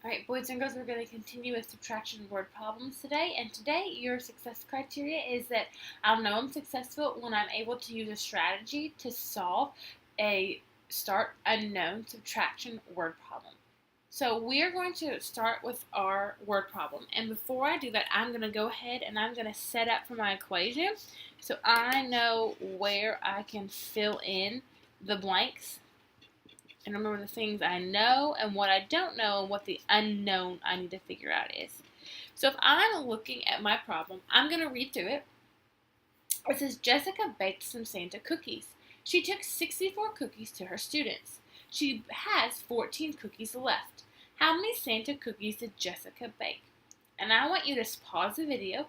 Alright, boys and girls, we're going to continue with subtraction word problems today. And today, your success criteria is that I'll know I'm successful when I'm able to use a strategy to solve a start unknown subtraction word problem. So we are going to start with our word problem. And before I do that, I'm going to go ahead and I'm going to set up for my equation so I know where I can fill in the blanks and remember the things I know and what I don't know and what the unknown I need to figure out is. So if I'm looking at my problem, I'm going to read through it. It says Jessica baked some Santa cookies. She took 64 cookies to her students. She has 14 cookies left. How many Santa cookies did Jessica bake? And I want you to pause the video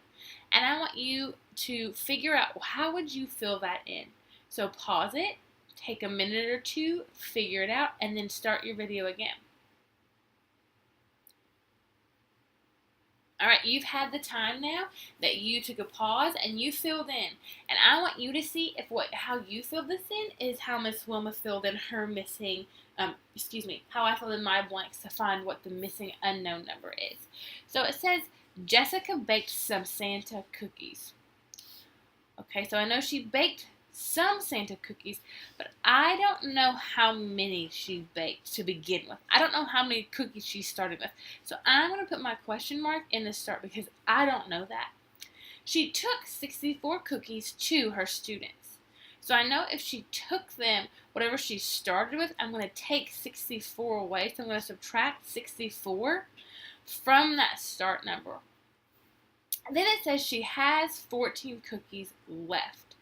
and I want you to figure out how would you fill that in. So pause it, take a minute or two, figure it out, and then start your video again. All right, you've had the time now that you took a pause and you filled in. And I want you to see if how you filled this in is how Miss Wilma filled in her missing, how I filled in my blanks to find what the missing unknown number is. So it says Jessica baked some Santa cookies. Okay, so I know she baked some Santa cookies, but I don't know how many she baked to begin with. I don't know how many cookies she started with. So I'm going to put my question mark in the start because I don't know that. She took 64 cookies to her students. So I know if she took them, whatever she started with, I'm going to take 64 away. So I'm going to subtract 64 from that start number. Then it says she has 14 cookies left.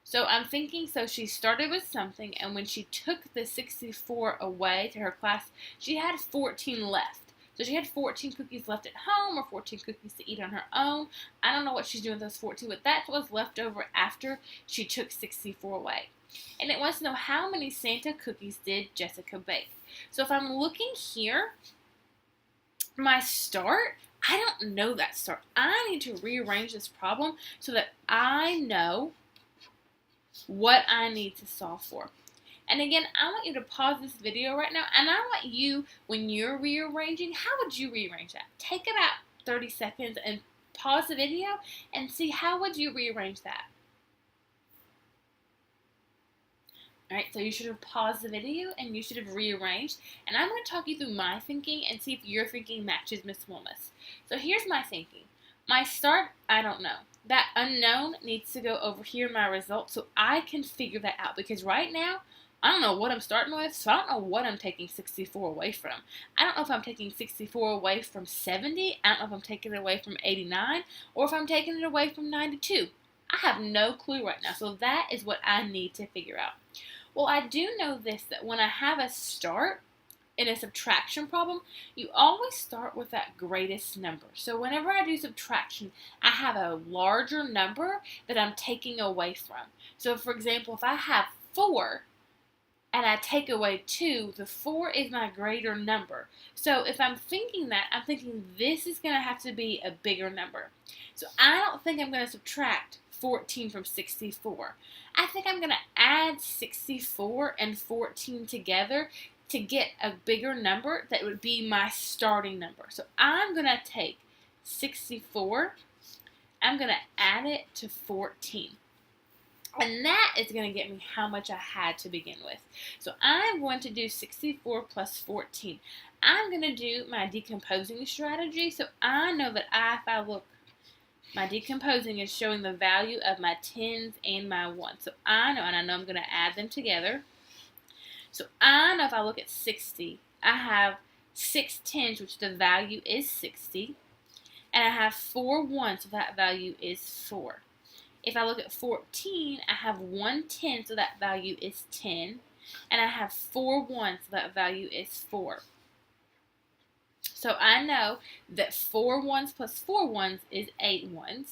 So I'm thinking, so she started with something, and when she took the 64 away to her class, she had 14 left. So she had 14 cookies left at home, or 14 cookies to eat on her own. I don't know what she's doing with those 14, but that's what was left over after she took 64 away. And it wants to know how many Santa cookies did Jessica bake. So if I'm looking here, my start, I don't know that start. I need to rearrange this problem so that I know what I need to solve for. And again, I want you to pause this video right now, and I want you, when you're rearranging, how would you rearrange that? Take about 30 seconds and pause the video and see how would you rearrange that. Alright, so you should have paused the video and you should have rearranged. And I'm going to talk you through my thinking and see if your thinking matches Miss Wilma's. So here's my thinking. My start, I don't know. That unknown needs to go over here in my results so I can figure that out. Because right now, I don't know what I'm starting with, so I don't know what I'm taking 64 away from. I don't know if I'm taking 64 away from 70. I don't know if I'm taking it away from 89. Or if I'm taking it away from 92. I have no clue right now. So that is what I need to figure out. Well, I do know this, that when I have a start in a subtraction problem, you always start with that greatest number. So whenever I do subtraction, I have a larger number that I'm taking away from. So for example, if I have 4 and I take away 2, the 4 is my greater number. So if I'm thinking that, I'm thinking this is going to have to be a bigger number. So I don't think I'm going to subtract 14 from 64. I think I'm going to add 64 and 14 together to get a bigger number that would be my starting number. So I'm going to take 64, I'm going to add it to 14. And that is going to get me how much I had to begin with. So I'm going to do 64 plus 14. I'm going to do my decomposing strategy. So I know that if I look, my decomposing is showing the value of my 10s and my 1s. So I know, and I know I'm going to add them together. So I know if I look at 60, I have 6 10s, which the value is 60. And I have 4 1s, so that value is 4. If I look at 14, I have 1 10, so that value is 10. And I have 4 1s, so that value is 4. So I know that 4 1s plus 4 1s is 8 1s.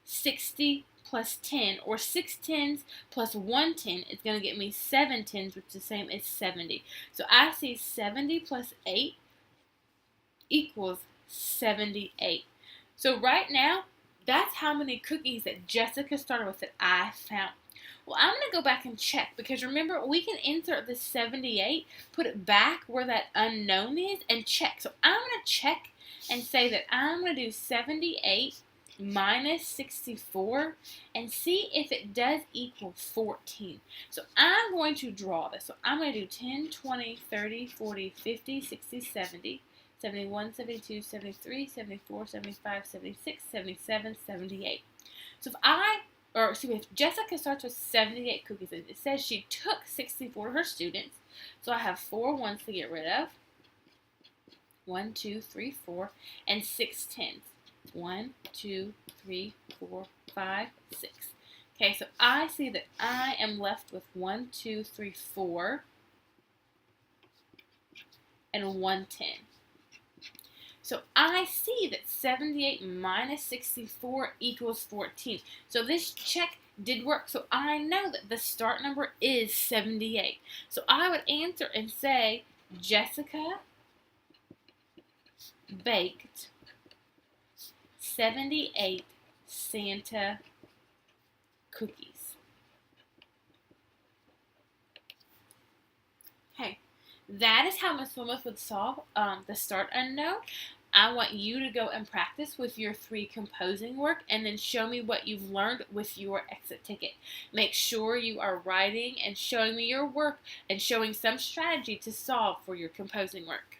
60 plus 10, or 6 10s plus 1 10 is going to get me 7 10s, which is the same as 70. So I see 70 plus 8 equals 78. So right now, that's how many cookies that Jessica started with that I found. Well, I'm going to go back and check because remember, we can insert the 78, put it back where that unknown is, and check. So I'm going to check and say that I'm going to do 78 minus 64 and see if it does equal 14. So I'm going to draw this. So I'm going to do 10, 20, 30, 40, 50, 60, 70, 71, 72, 73, 74, 75, 76, 77, 78. So if Jessica starts with 78 cookies, it says she took 64 to her students. So I have 4 ones to get rid of. 1, 2, 3, 4, and 6 tens. 1, 2, 3, 4, 5, 6. Okay, so I see that I am left with 1, 2, 3, 4, and 1 10. So I see that 78 minus 64 equals 14. So this check did work. So I know that the start number is 78. So I would answer and say, Jessica baked 78 Santa cookies. Okay, that is how Miss Wilmoth would solve the start unknown. I want you to go and practice with your 3 composing work and then show me what you've learned with your exit ticket. Make sure you are writing and showing me your work and showing some strategy to solve for your composing work.